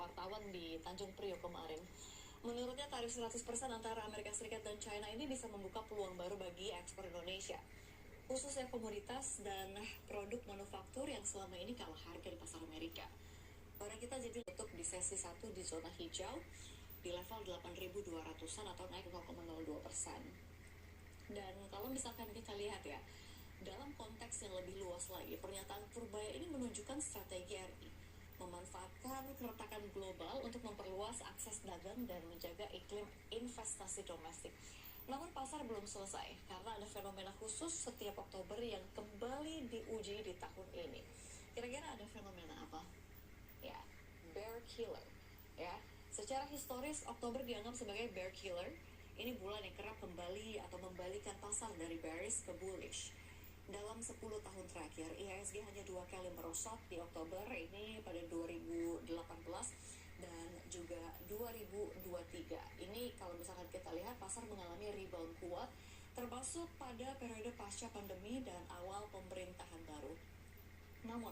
wartawan di Tanjung Priok kemarin. Menurutnya tarif 100% antara Amerika Serikat dan China ini bisa membuka peluang baru bagi ekspor Indonesia, khususnya komoditas dan produk manufaktur yang selama ini kalah harga di pasar Amerika. Barang kita jadi tutup di sesi 1 di zona hijau di level 8.200-an atau naik 0,02%. Dan kalau misalkan kita lihat ya, dalam konteks yang lebih luas lagi, pernyataan Purbaya ini menunjukkan strategi RI memanfaatkan keretakan global untuk memperluas akses dagang dan menjaga iklim investasi domestik. Namun pasar belum selesai karena ada fenomena khusus setiap Oktober yang kembali diuji di tahun ini. Kira-kira ada fenomena apa? Ya, bear killer. Ya, secara historis Oktober dianggap sebagai bear killer. Ini bulan yang kerap kembali atau membalikan pasar dari bearish ke bullish. Dalam 10 tahun terakhir, IHSG hanya 2 kali merosot di Oktober ini pada 2018 dan juga 2023. Ini kalau misalkan kita lihat pasar mengalami rebound kuat, termasuk pada periode pasca pandemi dan awal pemerintahan baru. Namun,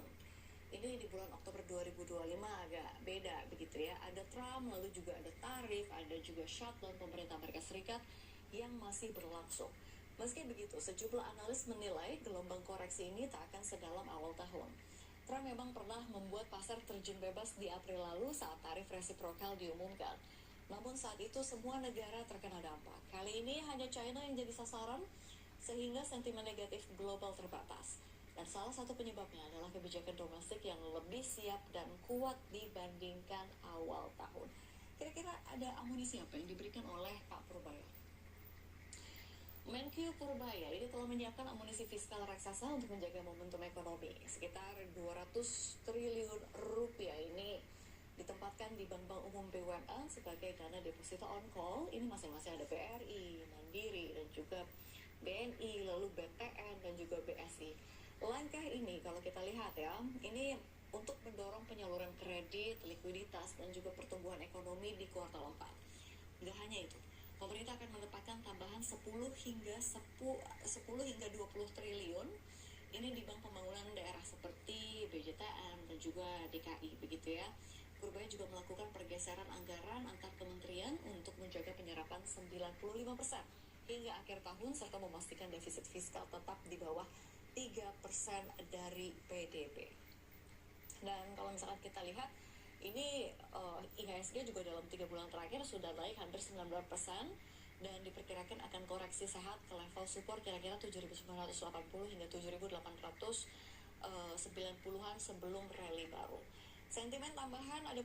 ini di bulan Oktober 2025 agak beda begitu ya. Ada Trump, lalu juga ada tarif, ada juga shutdown pemerintah Amerika Serikat yang masih berlangsung. Meski begitu, sejumlah analis menilai gelombang koreksi ini tak akan sedalam awal tahun. Trump memang pernah membuat pasar terjun bebas di April lalu saat tarif resiprokal diumumkan. Namun saat itu semua negara terkena dampak. Kali ini hanya China yang jadi sasaran, sehingga sentimen negatif global terbatas. Dan salah satu penyebabnya adalah kebijakan domestik yang lebih siap dan kuat dibandingkan awal tahun. Kira-kira ada amunisi apa yang diberikan oleh Pak Purbaya? Menkyu Purbaya ini telah menyiapkan amunisi fiskal raksasa untuk menjaga momentum ekonomi. Sekitar 200 triliun rupiah ini ditempatkan di bank-bank umum BUMN sebagai dana deposito on call. Ini masing-masing ada BRI, Mandiri, dan juga BNI, lalu BTN, dan juga BSI. Langkah ini kalau kita lihat ya, ini untuk mendorong penyaluran kredit, likuiditas, dan juga pertumbuhan ekonomi di kuartal 4. Nggak hanya itu, pemerintah akan menempatkan tambahan 10 hingga 20 triliun ini di bank pembangunan daerah seperti BJTN dan juga DKI begitu ya. Purbaya juga melakukan pergeseran anggaran antar kementerian untuk menjaga penyerapan 95% hingga akhir tahun serta memastikan defisit fiskal tetap di bawah 3% dari PDB. Dan kalau misalkan kita lihat, ini IHSG juga dalam 3 bulan terakhir sudah naik hampir 19% dan diperkirakan akan koreksi sehat ke level support kira-kira 7.980 hingga 7.890-an sebelum rally baru. Sentimen tambahan ada